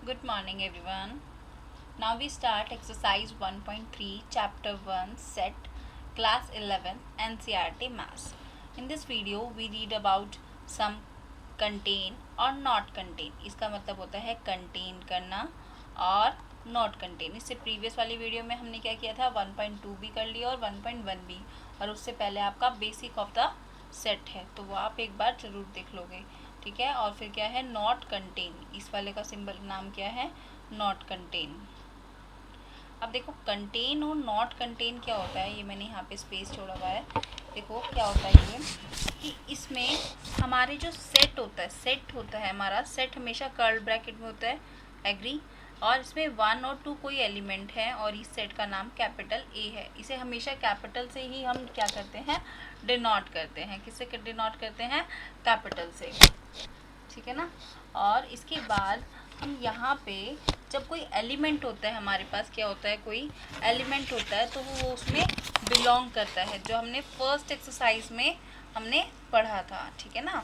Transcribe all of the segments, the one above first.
Good morning, everyone. Now we start exercise 1.3, chapter 1, set, class 11, NCERT Maths. In this video, we read about some contain और not contain. इसका मतलब होता है contain करना और not contain. इससे previous वाली वीडियो में हमने क्या किया था, 1.2 भी कर लिया और 1.1 भी, और उससे पहले आपका basic of the set है, तो वो आप एक बार जरूर देख लोगे, ठीक है। और फिर क्या है, नॉट कंटेन, इस वाले का सिंबल नाम क्या है, नॉट कंटेन। अब देखो कंटेन और नॉट कंटेन क्या होता है, ये मैंने यहाँ पे स्पेस छोड़ा हुआ है। देखो क्या होता है ये कि इसमें हमारे जो सेट होता है हमारा सेट हमेशा कर्ल ब्रैकेट में होता है, एग्री। और इसमें 1 और 2 कोई एलिमेंट है और इस सेट का नाम कैपिटल ए है। इसे हमेशा कैपिटल से ही हम क्या करते हैं, डिनोट करते हैं। किससे डिनोट करते हैं, कैपिटल से, ठीक है ना। और इसके बाद हम यहाँ पे जब कोई एलिमेंट होता है हमारे पास, क्या होता है, कोई एलिमेंट होता है तो वो उसमें बिलोंग करता है, जो हमने फर्स्ट एक्सरसाइज में हमने पढ़ा था, ठीक है ना।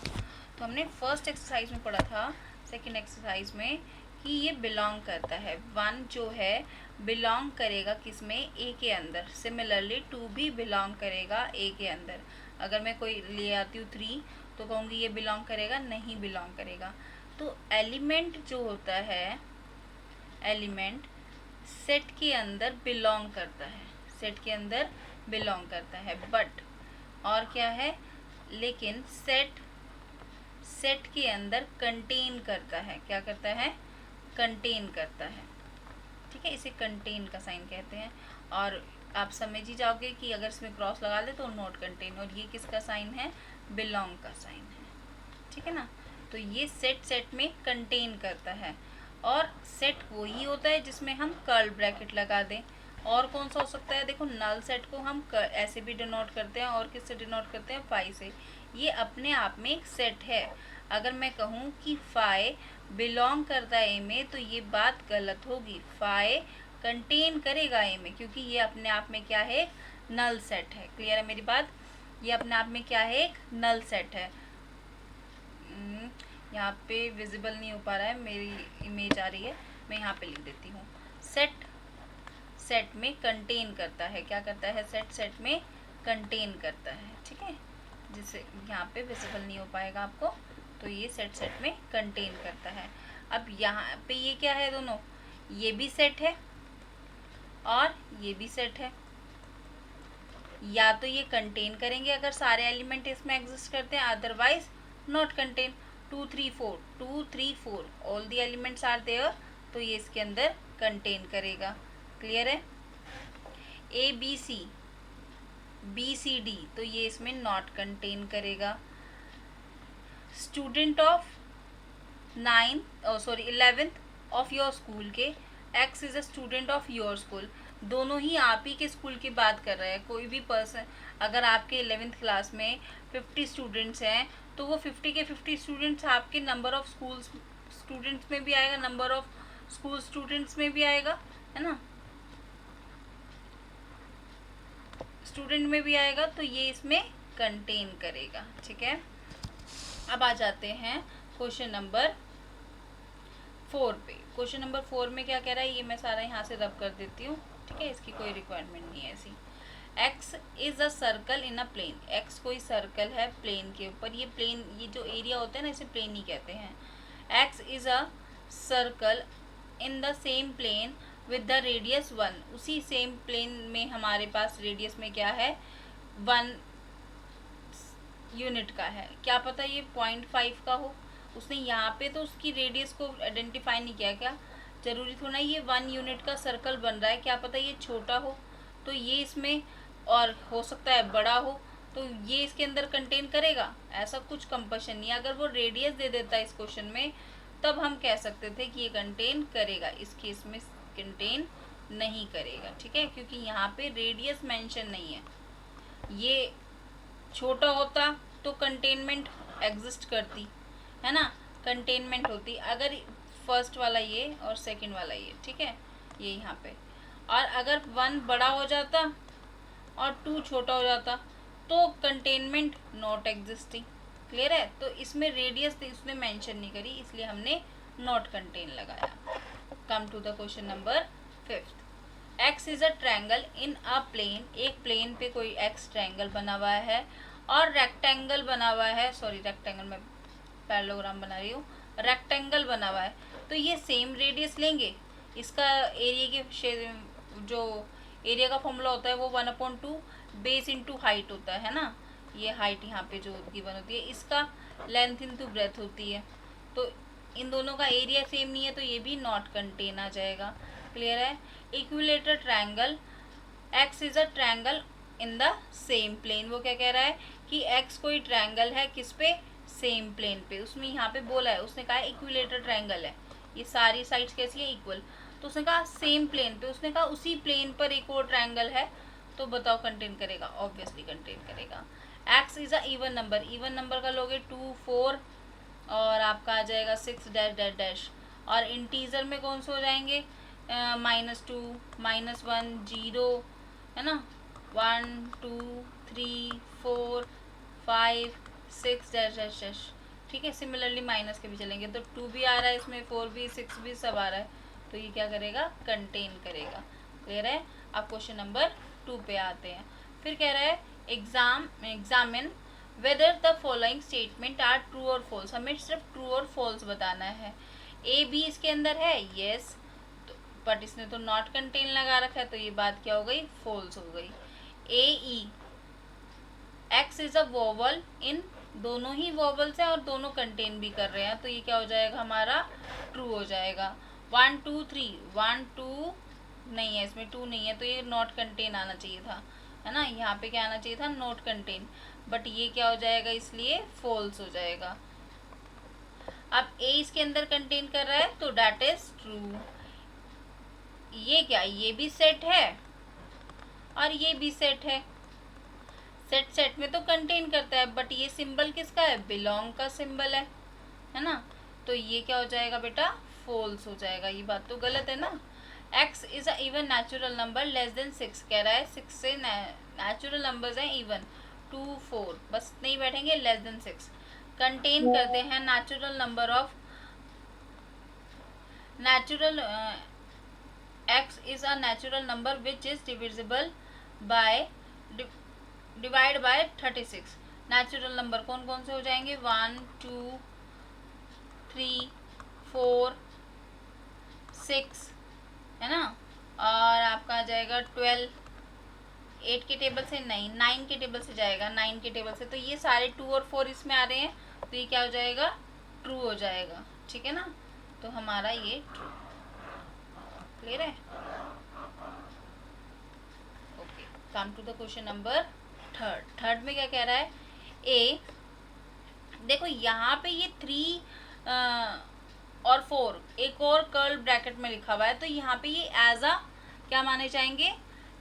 तो हमने फर्स्ट एक्सरसाइज में पढ़ा था, सेकंड एक्सरसाइज में, कि ये बिलोंग करता है। 1 जो है बिलोंग करेगा किस में, ए के अंदर। सिमिलरली 2 भी बिलोंग करेगा ए के अंदर। अगर मैं कोई ले आती हूँ 3 तो कहूँगी ये बिलोंग करेगा, नहीं बिलोंग करेगा। तो एलिमेंट जो होता है, एलिमेंट सेट के अंदर बिलोंग करता है, सेट के अंदर बिलोंग करता है। बट और क्या है, लेकिन सेट के अंदर कंटेन करता है, क्या करता है, कंटेन करता है, ठीक है। इसे कंटेन का साइन कहते हैं। और आप समझ ही जाओगे कि अगर इसमें क्रॉस लगा दे तो नॉट कंटेन, और ये किसका साइन है, बिलोंग का साइन है, ठीक है ना। तो ये सेट में कंटेन करता है। और सेट वही होता है जिसमें हम कर्ल ब्रैकेट लगा दें। और कौन सा हो सकता है, देखो नल सेट को हम ऐसे भी डिनोट करते हैं, और किससे डिनोट करते हैं, फाई से। ये अपने आप में एक सेट है। अगर मैं कहूँ कि फाई बिलोंग करता है ए में, तो ये बात गलत होगी। फाई कंटेन करेगा ए में, क्योंकि ये अपने आप में क्या है, नल सेट है। क्लियर है मेरी बात, ये अपने आप में क्या है, एक नल सेट है। यहाँ पे विजिबल नहीं हो पा रहा है, मेरी इमेज आ रही है, मैं यहाँ पे लिख देती हूँ। सेट में कंटेन करता है, क्या करता है, सेट में कंटेन करता है, ठीक है। जिससे यहाँ पे विजिबल नहीं हो पाएगा आपको, तो ये सेट में कंटेन करता है। अब यहाँ पे ये क्या है, दोनों, ये भी सेट है और ये भी सेट है। या तो ये कंटेन करेंगे अगर सारे एलिमेंट इसमें एग्जिस्ट करते हैं, otherwise not contain. 2 3 4 all the elements are there, तो ये इसके अंदर कंटेन करेगा। क्लियर है। ABCD तो ये इसमें नॉट कंटेन करेगा। Student of 11th of your school के, X is a student of your school, दोनों ही आप ही के स्कूल की बात कर रहे हैं। कोई भी पर्सन, अगर आपके 11th क्लास में 50 स्टूडेंट्स हैं, तो वो 50 के 50 स्टूडेंट्स आपके नंबर ऑफ स्कूल स्टूडेंट्स में भी आएगा, नंबर ऑफ स्कूल स्टूडेंट्स में भी आएगा, है ना, स्टूडेंट में भी आएगा, तो ये इसमें कंटेन करेगा, ठीक है। अब आ जाते हैं क्वेश्चन नंबर 4 पे। क्वेश्चन नंबर 4 में क्या कह रहा है, ये मैं सारा यहाँ से रब कर देती हूँ, ठीक है, इसकी कोई रिक्वायरमेंट नहीं है ऐसी। X is a circle in a plane, X कोई सर्कल है प्लेन के ऊपर। ये प्लेन, ये जो एरिया होता है ना, इसे प्लेन ही कहते हैं। X is a circle in the same plane with the radius 1, उसी सेम प्लेन में हमारे पास रेडियस में क्या है, 1 यूनिट का है। क्या पता ये 0.5 का हो, उसने यहाँ पे तो उसकी रेडियस को आइडेंटिफाई नहीं किया। क्या जरूरी थोड़ा ये 1 यूनिट का सर्कल बन रहा है, क्या पता ये छोटा हो, तो ये इसमें, और हो सकता है बड़ा हो, तो ये इसके अंदर कंटेन करेगा, ऐसा कुछ कंपल्शन नहीं है। अगर वो रेडियस दे देता है इस क्वेश्चन में, तब हम कह सकते थे कि ये कंटेन करेगा। इस केस में कंटेन नहीं करेगा, ठीक है, क्योंकि यहाँ पे रेडियस मेंशन नहीं है। ये छोटा होता तो कंटेनमेंट एग्जिस्ट करती, है ना, कंटेनमेंट होती अगर फर्स्ट वाला ये और सेकंड वाला ये, ठीक है, ये यहाँ पे। और अगर 1 बड़ा हो जाता और 2 छोटा हो जाता, तो कंटेनमेंट नॉट एग्जिस्टिंग। क्लियर है। तो इसमें रेडियस उसने मेंशन नहीं करी, इसलिए हमने नॉट कंटेन लगाया। Come to the question number 5th. X is a triangle in a plane. एक प्लेन पे कोई X ट्रायंगल बना हुआ है और रेक्टेंगल बना हुआ है. सॉरी, रेक्टेंगल में पैरेललोग्राम बना रही हूँ. रेक्टेंगल बना हुआ है तो ये सेम रेडियस लेंगे. इसका एरिया के जो एरिया का फॉर्मूला होता है वो 1/2 बेस इंटू हाइट होता है ना. ये हाइट यहाँ पे जो गिवन होती है, इसका लेंथ इंटू ब्रेथ होती है. तो इन दोनों का एरिया सेम नहीं है तो ये भी नॉट कंटेन आ जाएगा. क्लियर है. Equilateral triangle. X is a triangle in the same plane. वो क्या कह रहा है कि एक्स कोई ट्रायंगल है किस पे, सेम प्लेन पे. उसमें यहाँ पे बोला है, उसने कहा इक्विलेटरल ट्रायंगल है. ये सारी साइड्स कैसी है, इक्वल. तो उसने कहा सेम प्लेन पे. उसने कहा उसी प्लेन पर एक और ट्रायंगल है. तो बताओ कंटेन करेगा, ऑब्वियसली कंटेन करेगा. X is a even number. Even number का लोगे 2, 4 और आपका आ जाएगा 6 डैश डैश डैश. और इंटीजर में कौन से हो जाएंगे, -2, -1, 0 है ना. 1, 2, 3, 4, 5, 6 डैश डैश डैश. ठीक है. सिमिलरली माइनस के भी चलेंगे तो 2 भी आ रहा है इसमें, 4 भी, 6 भी, सब आ रहा है. तो ये क्या करेगा, कंटेन करेगा. क्लियर है. अब क्वेश्चन नंबर 2 पे आते हैं. फिर कह रहा है examine whether the following statement are true और फॉल्स. हमें सिर्फ ट्रू और फॉल्स बताना है. ए बी इसके अंदर है, यस. बट इसने तो नॉट कंटेन लगा रखा है तो ये बात क्या हो गई, फॉल्स हो गई. ए ई एक्स इज अ वोवल इन. दोनों ही वोवल्स हैं और दोनों कंटेन भी कर रहे हैं तो ये क्या हो जाएगा हमारा, ट्रू हो जाएगा. 1, 2, 3. 1, 2 नहीं है इसमें, 2 नहीं है तो ये नॉट कंटेन आना चाहिए था, है ना. यहाँ पे क्या आना चाहिए था, नॉट कंटेन. बट ये क्या हो जाएगा, इसलिए फॉल्स हो जाएगा. अब ए इसके अंदर कंटेन कर रहा है तो दैट इज ट्रू. ये क्या, ये भी सेट है और ये भी सेट है. सेट सेट में तो कंटेन करता है बट ये सिंबल किसका है, बिलोंग का सिंबल है ना. तो ये क्या हो जाएगा बेटा, फॉल्स हो जाएगा. ये बात तो गलत है ना. X is a even natural number less than 6. कह रहा है 6 से नेचुरल नंबर्स हैं इवन. 2, 4 बस नहीं बैठेंगे, लेस देन 6. कंटेन करते हैं natural number of natural x is a natural number which is divisible by divide by 36. Natural number कौन कौन से हो जाएंगे, 1, 2, 3, 4, 6 है ना. और आपका आ जाएगा 12. 8 के टेबल से नहीं, 9 के टेबल से जाएगा, 9 के टेबल से. तो ये सारे 2 और 4 इसमें आ रहे हैं तो ये क्या हो जाएगा, ट्रू हो जाएगा. ठीक है ना. तो हमारा ये ट्रू. क्लियर है. Okay, come to the question number 3rd. 3rd में क्या कह रहा है, ए देखो यहाँ पे ये 3 और 4 एक और कर्ल ब्रैकेट में लिखा हुआ है तो यहाँ पे ये एज अ क्या माने जाएंगे,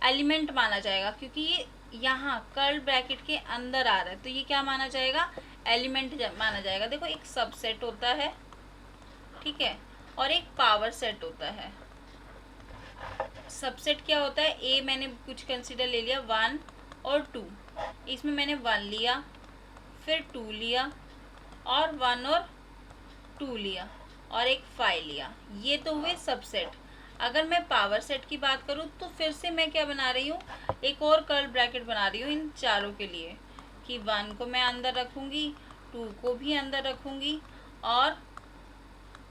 एलिमेंट माना जाएगा. क्योंकि ये यहाँ कर्ल ब्रैकेट के अंदर आ रहा है तो ये क्या माना जाएगा, एलिमेंट माना जाएगा. देखो एक सबसेट होता है, ठीक है, और एक पावर सेट होता है. सबसेट क्या होता है, ए मैंने कुछ कंसीडर ले लिया 1 और 2. इसमें मैंने 1 लिया, फिर 2 लिया और 1 और 2 लिया और एक 5 लिया. ये तो हुए सबसेट. अगर मैं पावर सेट की बात करूँ तो फिर से मैं क्या बना रही हूँ, एक और कर्ल ब्रैकेट बना रही हूँ इन चारों के लिए कि 1 को मैं अंदर रखूँगी, 2 को भी अंदर रखूँगी और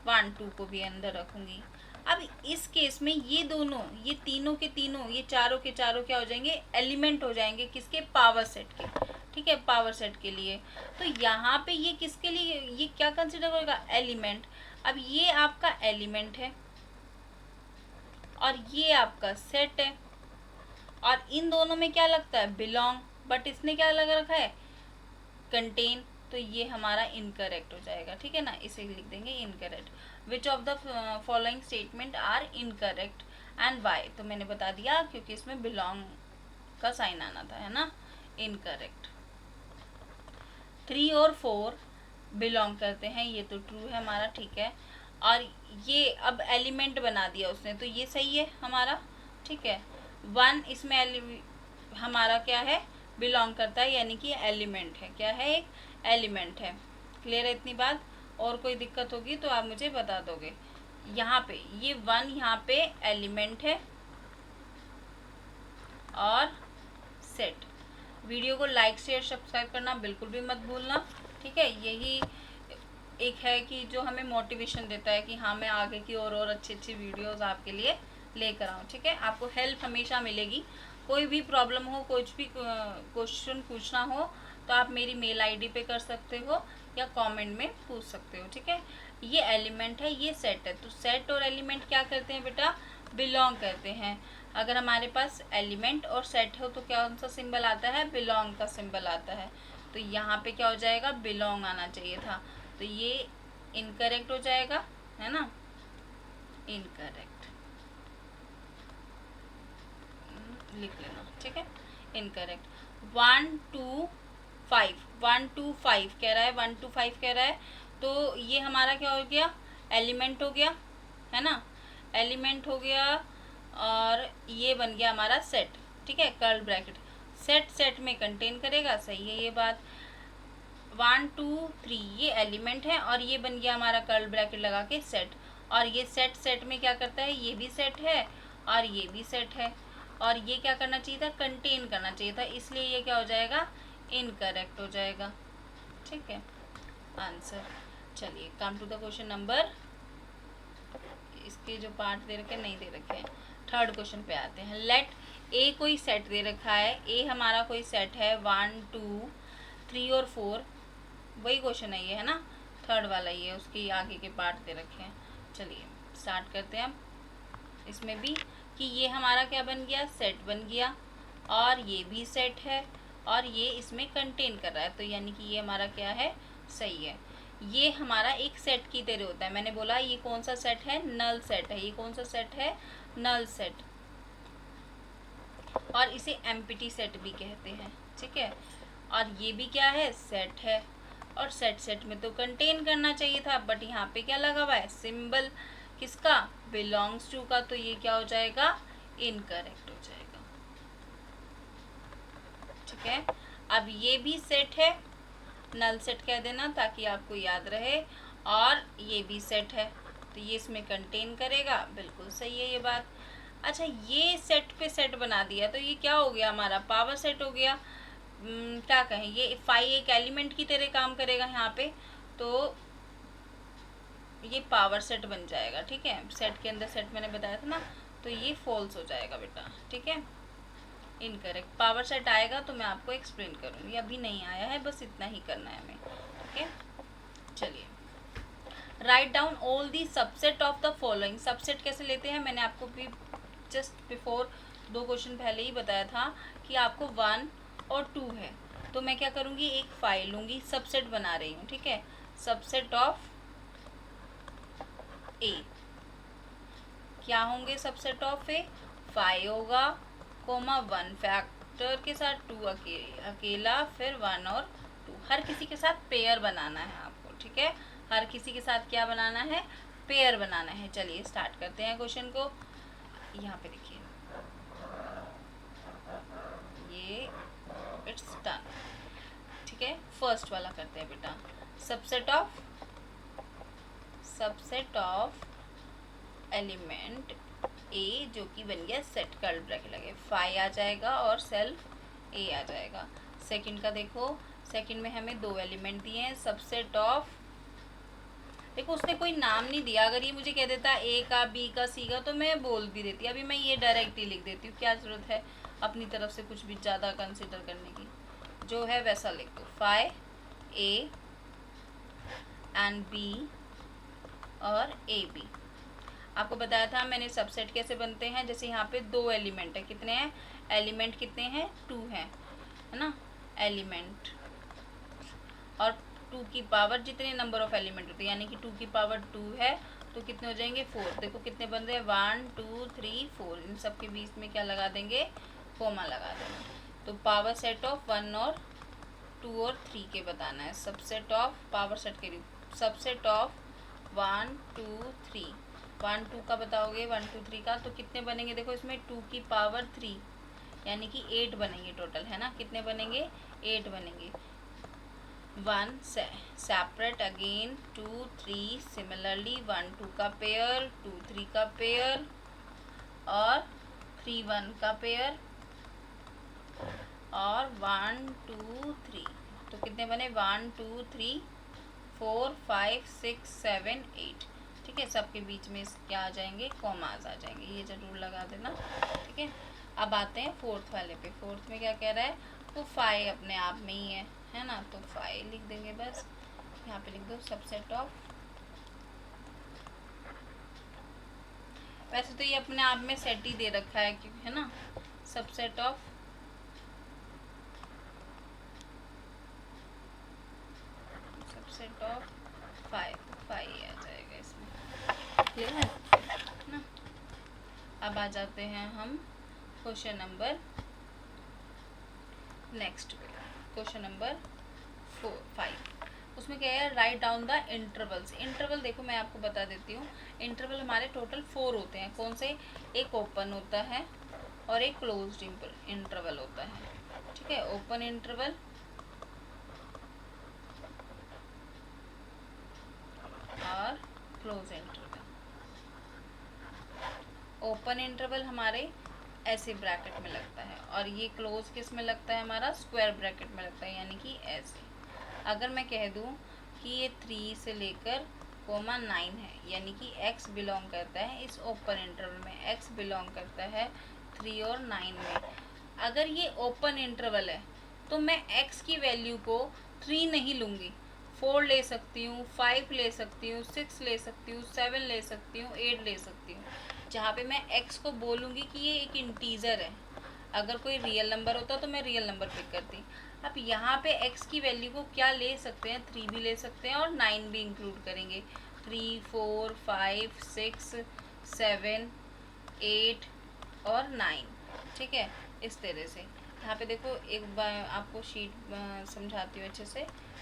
1, 2 को भी अंदर रखूँगी. अब इस केस में ये दोनों, ये तीनों के तीनों, ये चारों के चारों क्या हो जाएंगे, एलिमेंट हो जाएंगे. किसके, पावर सेट के. ठीक है, पावर सेट के लिए. तो यहाँ पे ये किसके लिए, ये क्या कंसिडर करेगा, एलिमेंट. अब ये आपका एलिमेंट है और ये आपका सेट है और इन दोनों में क्या लगता है, बिलोंग. बट इसने क्या लगा रखा है, कंटेन. तो ये हमारा इनकरेक्ट हो जाएगा. ठीक है ना, इसे लिख देंगे incorrect. Which of the following statement are incorrect and why. तो मैंने बता दिया क्योंकि इसमें बिलोंग का साइन आना था, है ना. इनकरेक्ट. 3 और 4 बिलोंग करते हैं, ये तो ट्रू है हमारा. ठीक है, और ये अब एलिमेंट बना दिया उसने तो ये सही है हमारा. ठीक है, 1 इसमें हमारा क्या है, बिलोंग करता है, यानी कि एलिमेंट है. क्या है, एक एलिमेंट है. क्लियर है इतनी बात. और कोई दिक्कत होगी तो आप मुझे बता दोगे. यहाँ पे ये 1 यहाँ पे एलिमेंट है और सेट। वीडियो को लाइक शेयर सब्सक्राइब करना बिल्कुल भी मत भूलना, ठीक है। यही एक है कि जो हमें मोटिवेशन देता है कि हाँ मैं आगे की और अच्छी अच्छी वीडियोस आपके लिए लेकर आऊँ, ठीक है। आपको हेल्प हमेशा मिलेगी। कोई भी प्रॉब्लम हो, कुछ भी क्वेश्चन पूछना हो तो आप मेरी मेल आईडी पे कर सकते हो या कमेंट में पूछ सकते हो, ठीक है। ये एलिमेंट है, ये सेट है। तो सेट और एलिमेंट क्या करते हैं बेटा, बिलोंग करते हैं। अगर हमारे पास एलिमेंट और सेट हो तो कौन सा सिंबल आता है, बिलोंग का सिंबल आता है। तो यहाँ पे क्या हो जाएगा, बिलोंग आना चाहिए था, तो ये इनकरेक्ट हो जाएगा, है ना, इनकरेक्ट लिख लेना, ठीक है, इनकरेक्ट। 1 2 5 1 2 5 कह रहा है, 1 2 5 कह रहा है। तो ये हमारा क्या हो गया, एलिमेंट हो गया, है ना, एलिमेंट हो गया। और ये बन गया हमारा सेट, ठीक है, कर्ल ब्रैकेट। सेट सेट में कंटेन करेगा, सही है ये बात। 1 2 3 ये एलिमेंट है और ये बन गया हमारा कर्ल ब्रैकेट लगा के सेट। और ये सेट सेट में क्या करता है, ये भी सेट है और ये भी सेट है। और ये क्या करना चाहिए था, कंटेन करना चाहिए था, इसलिए ये क्या हो जाएगा, इनकरेक्ट हो जाएगा, ठीक है, आंसर। चलिए come to the question number, इसके जो पार्ट दे रखे नहीं दे रखे हैं, थर्ड क्वेश्चन पे आते हैं। लेट ए कोई सेट दे रखा है, ए हमारा कोई सेट है 1 2 3 और 4, वही क्वेश्चन है ये, है ना, थर्ड वाला ये, उसकी आगे के पार्ट दे रखे हैं। चलिए स्टार्ट करते हैं अब इसमें भी कि ये हमारा क्या बन गया, सेट बन गया और ये भी सेट है और ये इसमें कंटेन कर रहा है, तो यानी कि ये हमारा क्या है, सही है। ये हमारा एक सेट की तरह होता है। मैंने बोला ये कौन सा सेट है, नल सेट है। ये कौन सा सेट है, नल सेट, और इसे एम्प्टी सेट भी कहते हैं, ठीक है। और ये भी क्या है, सेट है। और सेट सेट में तो कंटेन करना चाहिए था, बट यहाँ पे क्या लगा हुआ है, सिंबल किसका, बिलोंग्स टू का, तो ये क्या हो जाएगा, इनकरेक्ट हो जाएगा, ठीक है। अब ये भी सेट है, नल सेट कह देना ताकि आपको याद रहे। और ये भी सेट है तो ये इसमें कंटेन करेगा, बिल्कुल सही है ये बात। अच्छा ये सेट पे सेट बना दिया तो ये क्या हो गया, हमारा पावर सेट हो गया। क्या कहें, ये फाई एक एलिमेंट की तरह काम करेगा यहाँ पे, तो ये पावर सेट बन जाएगा, ठीक है। सेट के अंदर सेट मैंने बताया था ना, तो ये फॉल्स हो जाएगा बेटा, ठीक है, इनकरेक्ट। पावर सेट आएगा तो मैं आपको एक्सप्लेन करूँगी, अभी नहीं आया है, बस इतना ही करना है हमें, ठीक है। चलिए write down all the subset of the following. Subset कैसे लेते हैं, मैंने आपको भी जस्ट बिफोर 2 क्वेश्चन पहले ही बताया था कि आपको 1 और 2 है, तो मैं क्या करूँगी, एक फाइल लूँगी, सबसेट बना रही हूँ, ठीक है। सबसेट ऑफ ए, क्या होंगे सबसेट ऑफ ए, 5 होगा, कोमा 1 फैक्टर के साथ 2 अकेला, फिर 1 और 2। हर किसी के साथ पेयर बनाना है आपको, ठीक है, हर किसी के साथ क्या बनाना है, पेयर बनाना है। चलिए स्टार्ट करते हैं क्वेश्चन को। यहाँ पे देखिए ये इट्स डन, ठीक है। फर्स्ट वाला करते हैं बेटा, सबसेट ऑफ एलिमेंट ए जो कि बन गया सेट, कर्ल ब्रैकेट लगे, 5 आ जाएगा और सेल्फ ए आ जाएगा। सेकंड का देखो, सेकंड में हमें 2 एलिमेंट दिए हैं, सबसेट ऑफ, देखो उसने कोई नाम नहीं दिया, अगर ये मुझे कह देता ए का, बी का, सी का तो मैं बोल भी देती, अभी मैं ये डायरेक्ट ही लिख देती हूँ, क्या ज़रूरत है अपनी तरफ से कुछ भी ज़्यादा कंसिडर करने की, जो है वैसा लिख दो। 5 ए एंड बी और ए बी। आपको बताया था मैंने सबसेट कैसे बनते हैं, जैसे यहाँ पे 2 एलिमेंट है, कितने हैं एलिमेंट, कितने हैं 2 हैं, है ना, एलिमेंट, और 2 की पावर जितने नंबर ऑफ एलिमेंट होते हैं, यानी कि 2 की पावर 2 है तो कितने हो जाएंगे 4। देखो कितने बन रहे हैं 1 2 3 4, इन सब के बीच में क्या लगा देंगे, कोमा लगा देंगे। तो पावर सेट ऑफ 1 और 2 और 3 के बताना है, सबसेट ऑफ पावर सेट के लिए, सबसेट ऑफ 1 2 3, 1 2 का बताओगे, 1 2 3 का, तो कितने बनेंगे, देखो इसमें 2 की पावर 3 यानी कि 8 बनेंगे टोटल, है ना, कितने बनेंगे 8 बनेंगे। 1 separate again 2 3 similarly 1 2 का पेयर 2 3 का पेयर और 3 1 का पेयर और 1 2 3। तो कितने बने 1 2 3 4 5 6 7 8। ठीक है, सबके बीच में क्या आ जाएंगे, कॉमास आ जाएंगे, ये जरूर लगा देना। ठीक है, अब आते हैं फोर्थ वाले पे। फोर्थ में क्या कह रहा है, तो 5 अपने आप में ही है ना, तो 5 लिख देंगे बस। यहाँ पे लिख दो सबसेट ऑफ, वैसे तो ये अपने आप में सेट ही दे रखा है क्योंकि है ना, सबसेट ऑफ सबसेट ऑफ 5 आ जाएगा इसमें, क्लियर है ना। अब आ जाते हैं हम क्वेश्चन नंबर नेक्स्ट पे, क्वेश्चन नंबर 5। उसमें क्या है, write down the intervals. Interval देखो मैं आपको बता देती हूँ, इंटरवल हमारे टोटल 4 होते हैं। कौन से, एक ओपन होता है और एक क्लोज्ड इंटरवल होता है। ठीक है, ओपन इंटरवल और क्लोज इंटरवल। ओपन इंटरवल हमारे ऐसे ब्रैकेट में लगता है और ये क्लोज किस में लगता है, हमारा स्क्वायर ब्रैकेट में लगता है, यानी कि ऐसे। अगर मैं कह दूं कि ये 3 से लेकर कोमा 9 है, यानी कि x बिलोंग करता है इस ओपन इंटरवल में, x बिलोंग करता है 3 और 9 में। अगर ये ओपन इंटरवल है तो मैं x की वैल्यू को 3 नहीं लूँगी, 4 ले सकती हूँ, 5 ले सकती हूँ, 6 ले सकती हूँ, 7 ले सकती हूँ, 8 ले सकती हूँ, जहाँ पे मैं x को बोलूँगी कि ये एक इंटीजर है। अगर कोई रियल नंबर होता तो मैं रियल नंबर पिक करती। अब यहाँ पे x की वैल्यू को क्या ले सकते हैं, 3 भी ले सकते हैं और 9 भी इंक्लूड करेंगे। 3 4 5 6 7 8 और 9। ठीक है, इस तरह से। यहाँ पे देखो एक बार आपको शीट समझाती हूँ अच्छे से।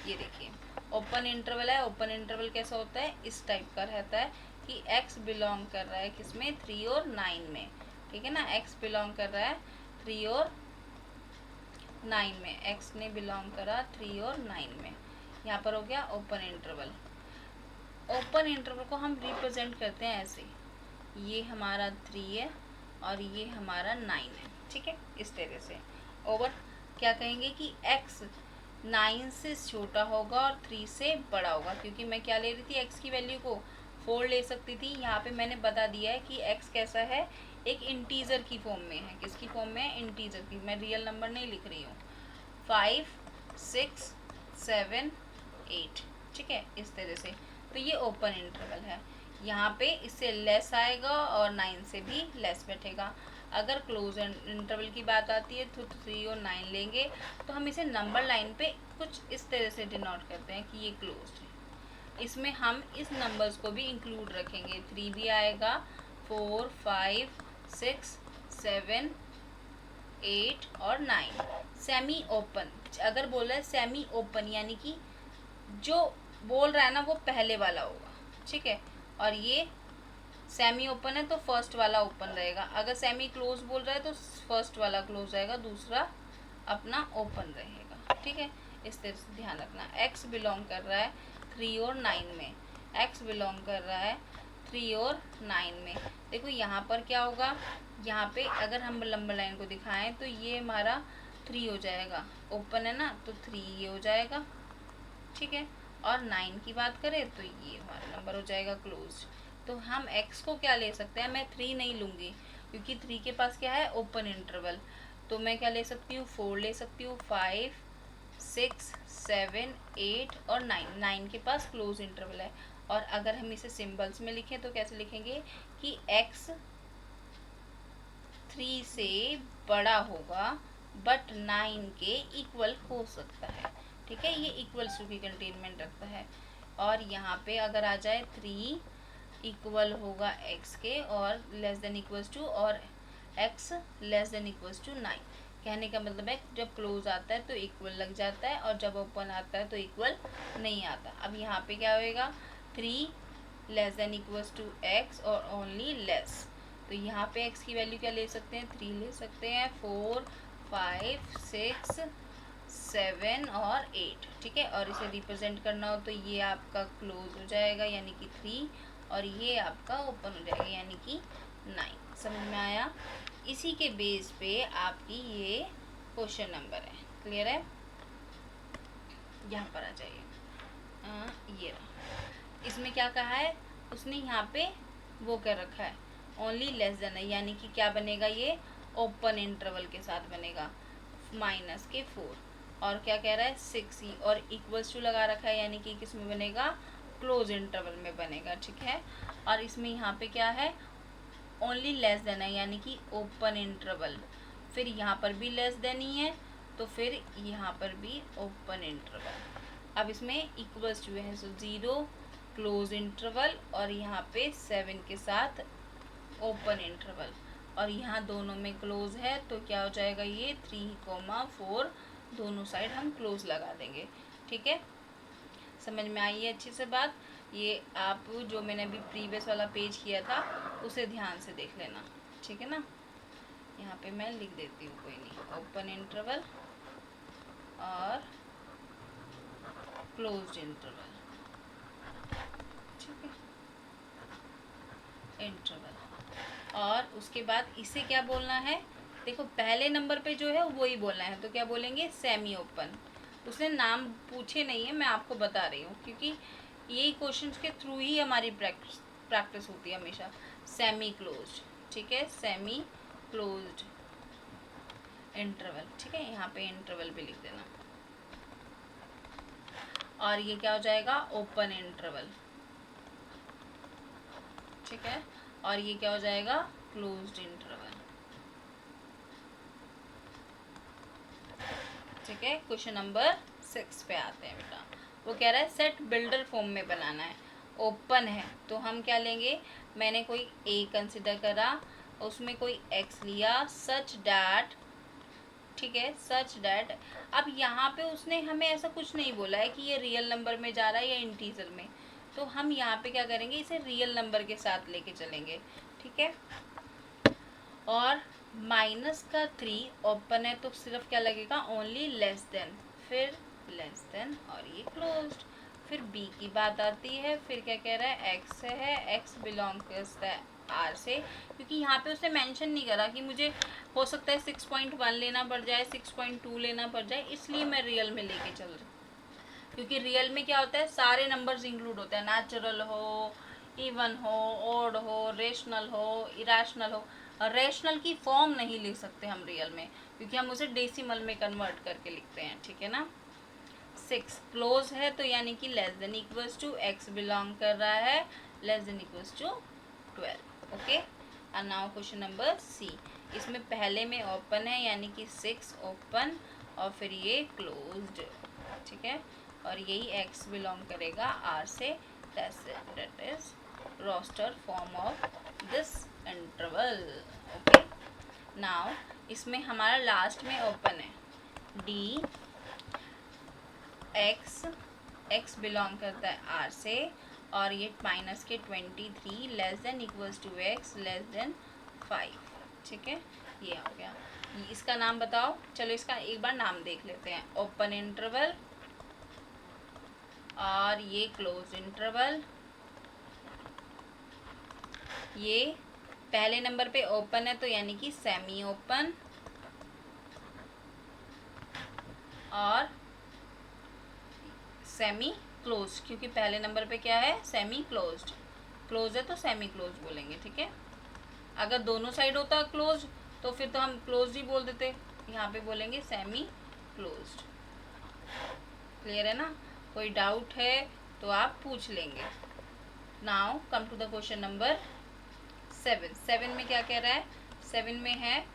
ये देखिए, ओपन इंटरवल है, ओपन इंटरवल कैसा होता है, इस टाइप का रहता है कि x बिलोंग कर रहा है किसमें, 3 और 9 में। ठीक है ना, x बिलोंग कर रहा है 3 और 9 में, x ने बिलोंग करा 3 और 9 में। यहाँ पर हो गया ओपन इंटरवल। ओपन इंटरवल को हम रिप्रेजेंट करते हैं ऐसे, ये हमारा 3 है और ये हमारा 9 है। ठीक है, इस तरह से। और क्या कहेंगे कि x 9 से छोटा होगा और 3 से बड़ा होगा, क्योंकि मैं क्या ले रही थी, x की वैल्यू को 4 ले सकती थी। यहाँ पे मैंने बता दिया है कि x कैसा है, एक इंटीजर की फॉर्म में है। किसकी फॉर्म में है, इंटीजर की। मैं रियल नंबर नहीं लिख रही हूँ। 5 6 7 8। ठीक है, इस तरह से। तो ये ओपन इंटरवल है। यहाँ पे इससे लेस आएगा और 9 से भी लेस बैठेगा। अगर क्लोज इंटरवल की बात आती है तो 3 और 9 लेंगे, तो हम इसे नंबर लाइन पे कुछ इस तरह से डिनोट करते हैं कि ये क्लोज है। इसमें हम इस नंबर्स को भी इंक्लूड रखेंगे, 3 भी आएगा, 4 5 6 7 8 और 9। सेमी ओपन, अगर बोल रहा है सेमी ओपन, यानी कि जो बोल रहा है ना वो पहले वाला होगा। ठीक है, और ये सेमी ओपन है तो फर्स्ट वाला ओपन रहेगा। अगर सेमी क्लोज बोल रहा है तो फर्स्ट वाला क्लोज रहेगा, दूसरा अपना ओपन रहेगा। ठीक है, इस तरह से ध्यान रखना। x बिलोंग कर रहा है 3 और 9 में, x बिलोंग कर रहा है 3 और 9 में। देखो यहाँ पर क्या होगा, यहाँ पे अगर हम लंबा लाइन को दिखाएं तो ये हमारा 3 हो जाएगा, ओपन है ना, तो 3 ये हो जाएगा। ठीक है, और 9 की बात करें तो ये हमारा नंबर हो जाएगा क्लोज। तो हम x को क्या ले सकते हैं, मैं 3 नहीं लूँगी क्योंकि 3 के पास क्या है, ओपन इंटरवल। तो मैं क्या ले सकती हूँ, 4 ले सकती हूँ, 5 6 7 8 और 9। 9 के पास क्लोज इंटरवल है। और अगर हम इसे सिंबल्स में लिखें तो कैसे लिखेंगे कि x 3 से बड़ा होगा बट 9 के इक्वल हो सकता है। ठीक है, ये इक्वल्स टू की कंटेनमेंट रखता है। और यहाँ पे अगर आ जाए 3 इक्वल होगा x के और लेस देन इक्वल्स टू, और x less than equals to 9। कहने का मतलब है जब क्लोज आता है तो इक्वल लग जाता है और जब ओपन आता है तो इक्वल नहीं आता। अब यहाँ पे क्या होएगा, 3 less than equals to x और ओनली लेस। तो यहाँ पे x की वैल्यू क्या ले सकते हैं, 3 ले सकते हैं, 4 5 6 7 और 8, ठीक है। और इसे रिप्रेजेंट करना हो तो ये आपका क्लोज हो जाएगा यानी कि 3, और ये आपका ओपन हो जाएगा यानी कि 9। समझ में आया? इसी के बेस पे आपकी ये क्वेश्चन नंबर है। क्लियर है? यहाँ पर आ जाइए। ये रहा। इसमें क्या कहा है उसने, यहाँ पे वो कर रखा है ओनली लेस देन है, यानी कि क्या बनेगा, ये ओपन इंटरवल के साथ बनेगा -4। और क्या कह रहा है 6 ही, और इक्वल्स टू लगा रखा है यानी कि किस में बनेगा, क्लोज इंटरवल में बनेगा, ठीक है। और इसमें यहाँ पे क्या है, ओनली लेस देन है यानी कि ओपन इंटरवल, फिर यहाँ पर भी लेस देन ही है तो फिर यहाँ पर भी ओपन इंटरवल। अब इसमें इक्वल्स टू है, सो 0 क्लोज इंटरवल और यहाँ पे 7 के साथ ओपन इंटरवल, और यहाँ दोनों में क्लोज है तो क्या हो जाएगा, ये 3,4 दोनों साइड हम क्लोज लगा देंगे, ठीक है। समझ में आई है अच्छी से बात? ये आप जो मैंने अभी प्रीवियस वाला पेज किया था उसे ध्यान से देख लेना, ठीक है ना। यहाँ पे मैं लिख देती हूँ, कोई नहीं, ओपन इंटरवल और क्लोज्ड इंटरवल, ठीक है, इंटरवल। और उसके बाद इसे क्या बोलना है, देखो पहले नंबर पे जो है वही बोलना है, तो क्या बोलेंगे, सेमी ओपन। उसने नाम पूछे नहीं है, मैं आपको बता रही हूँ क्योंकि यही क्वेश्चंस के थ्रू ही हमारी प्रैक्टिस होती है हमेशा। सेमी क्लोज्ड, ठीक है, सेमी क्लोज्ड इंटरवल, ठीक है, यहाँ पे इंटरवल भी लिख देना। और ये क्या हो जाएगा, ओपन इंटरवल, ठीक है। और ये क्या हो जाएगा, क्लोज्ड इंटरवल, ठीक है। क्वेश्चन नंबर 6 पे आते हैं बेटा। वो कह रहा है सेट बिल्डर फॉर्म में बनाना है, ओपन है तो हम क्या लेंगे, मैंने कोई ए कंसिडर करा, उसमें कोई एक्स लिया, सच डैट, ठीक है, सच डैट। अब यहाँ पे उसने हमें ऐसा कुछ नहीं बोला है कि ये रियल नंबर में जा रहा है या इंटीजर में, तो हम यहाँ पे क्या करेंगे, इसे रियल नंबर के साथ लेके चलेंगे, ठीक है। और -3 ओपन है तो सिर्फ क्या लगेगा, ओनली लेस देन, फिर लेस देन और ये क्लोज्ड। फिर बी की बात आती है, फिर क्या कह रहा है, एक्स है, एक्स बिलोंग करता है आर से, क्योंकि यहाँ पे उसने मेंशन नहीं करा कि मुझे हो सकता है 6.1 लेना पड़ जाए, 6.2 लेना पड़ जाए, इसलिए मैं रियल में लेके चल रही, क्योंकि रियल में क्या होता है, सारे नंबर्स इंक्लूड होते हैं, नेचुरल हो, इवन हो, ऑड हो, रेशनल हो, इरेशनल हो। रेशनल की फॉर्म नहीं लिख सकते हम रियल में, क्योंकि हम उसे डेसिमल में कन्वर्ट करके लिखते हैं, ठीक है ना। 6 क्लोज है तो यानी कि less than equals to, X belong कर रहा है, less than equals to 12, okay. And now question number C, इसमें पहले में ओपन है यानी कि 6 ओपन और फिर ये क्लोज्ड, ठीक है, और यही एक्स बिलोंग करेगा आर से, that is roster form of this interval, okay. Now इसमें हमारा लास्ट में ओपन है, डी एक्स बिलोंग करता है आर से, और ये -23 less than equals to X less than 5, ठीक है, ये हो गया। इसका नाम बताओ, चलो इसका एक बार नाम देख लेते हैं, ओपन इंटरवल और ये क्लोज इंटरवल। ये पहले नंबर पे ओपन है तो यानी कि सेमी ओपन, और सेमी क्लोज, क्योंकि पहले नंबर पे क्या है, सेमी क्लोज्ड, क्लोज है तो सेमी क्लोज बोलेंगे, ठीक है। अगर दोनों साइड होता क्लोज तो फिर तो हम क्लोज ही बोल देते, यहाँ पे बोलेंगे सेमी क्लोज्ड। क्लियर है ना? कोई डाउट है तो आप पूछ लेंगे। Now come to the question number 7 में क्या कह रहा है, 7 में है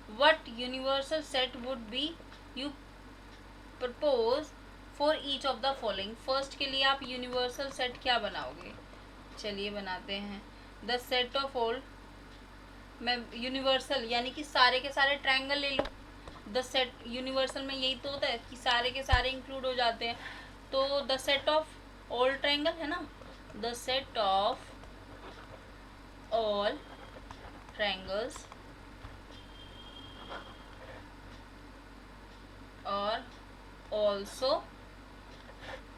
what universal set would be you propose for each of the following. First के लिए आप यूनिवर्सल सेट क्या बनाओगे, चलिए बनाते हैं, द सेट ऑफ ऑल, मैं यूनिवर्सल यानी कि सारे के सारे ट्रायंगल ले लूँ, द सेट यूनिवर्सल में यही तो होता है कि सारे के सारे इंक्लूड हो जाते हैं, तो the set of all triangle है ना, the set of all triangles और ऑल्सो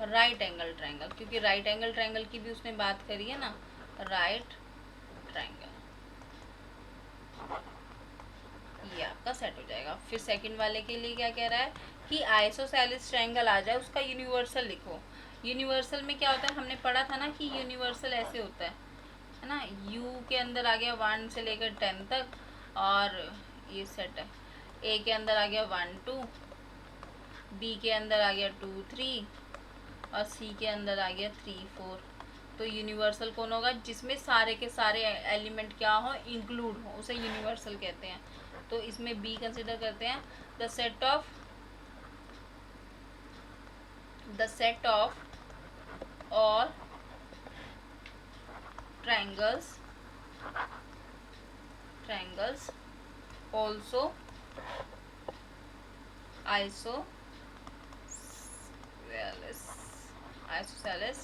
राइट एंगल ट्रायंगल, क्योंकि राइट एंगल ट्रायंगल की भी उसने बात करी है ना, राइट ट्रायंगल, ये आपका सेट हो जाएगा। फिर सेकंड वाले के लिए क्या कह रहा है कि आइसोसेलेस ट्रायंगल आ जाए, उसका यूनिवर्सल लिखो। यूनिवर्सल में क्या होता है, हमने पढ़ा था ना कि यूनिवर्सल ऐसे होता है ना, यू के अंदर आ गया 1 से लेकर 10 तक, और ये सेट है, ए के अंदर आ गया 1 2, बी के अंदर आ गया 2 3, और सी के अंदर आ गया 3 4। तो यूनिवर्सल कौन होगा, जिसमें सारे के सारे एलिमेंट क्या हो, इंक्लूड हो, उसे यूनिवर्सल कहते हैं। तो इसमें बी कंसिडर करते हैं, the set of all triangles also isosceles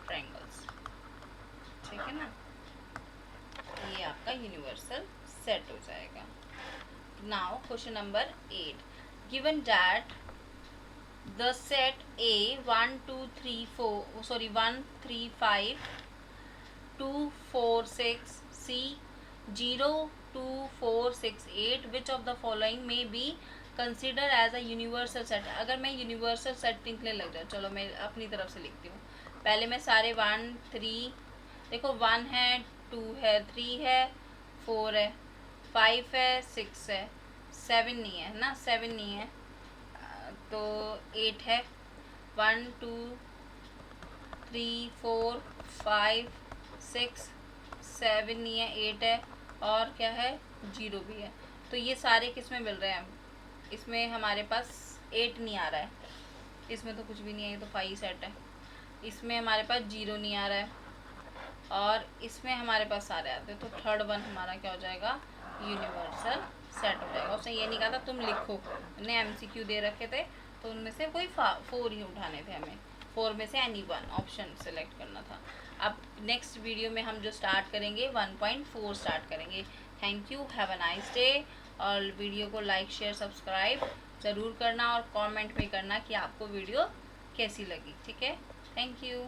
triangles, ठीक है ना, ये आपका यूनिवर्सल सेट हो जाएगा। Now question number 8, given that the set A 1 2 3 4 sorry 1 3 5 2 4 6 C 0 2 4 6 8 which of the following may be considered as a universal set। अगर मैं universal set लिखने लग जाऊँ, चलो मैं अपनी तरफ से लिखती हूँ। पहले मैं सारे 1 3, देखो 1 है, 2 है, 3 है, 4 है, 5 है, 6 है, 7 नहीं है ना, 7 नहीं है, तो 8 है, 1 2 3 4 5 6 7 नहीं है, 8 है, और क्या है, 0 भी है। तो ये सारे किस में मिल रहे हैं, इसमें हमारे पास 8 नहीं आ रहा है, इसमें तो कुछ भी नहीं है, ये तो 5 सेट है। इसमें हमारे पास 0 नहीं आ रहा है, और इसमें हमारे पास सारे आते हैं, तो थर्ड वन हमारा क्या हो जाएगा, यूनिवर्सल सेट हो जाएगा। उसने ये नहीं कहा था तुम लिखो, हमने MCQ दे रखे थे, तो उनमें से कोई 4 ही उठाने थे, हमें 4 में से एनी वन ऑप्शन सेलेक्ट करना था। अब नेक्स्ट वीडियो में हम जो स्टार्ट करेंगे 1.4 स्टार्ट करेंगे। Thank you, have a nice day. और वीडियो को लाइक शेयर सब्सक्राइब ज़रूर करना, और कमेंट में करना कि आपको वीडियो कैसी लगी, ठीक है। Thank you.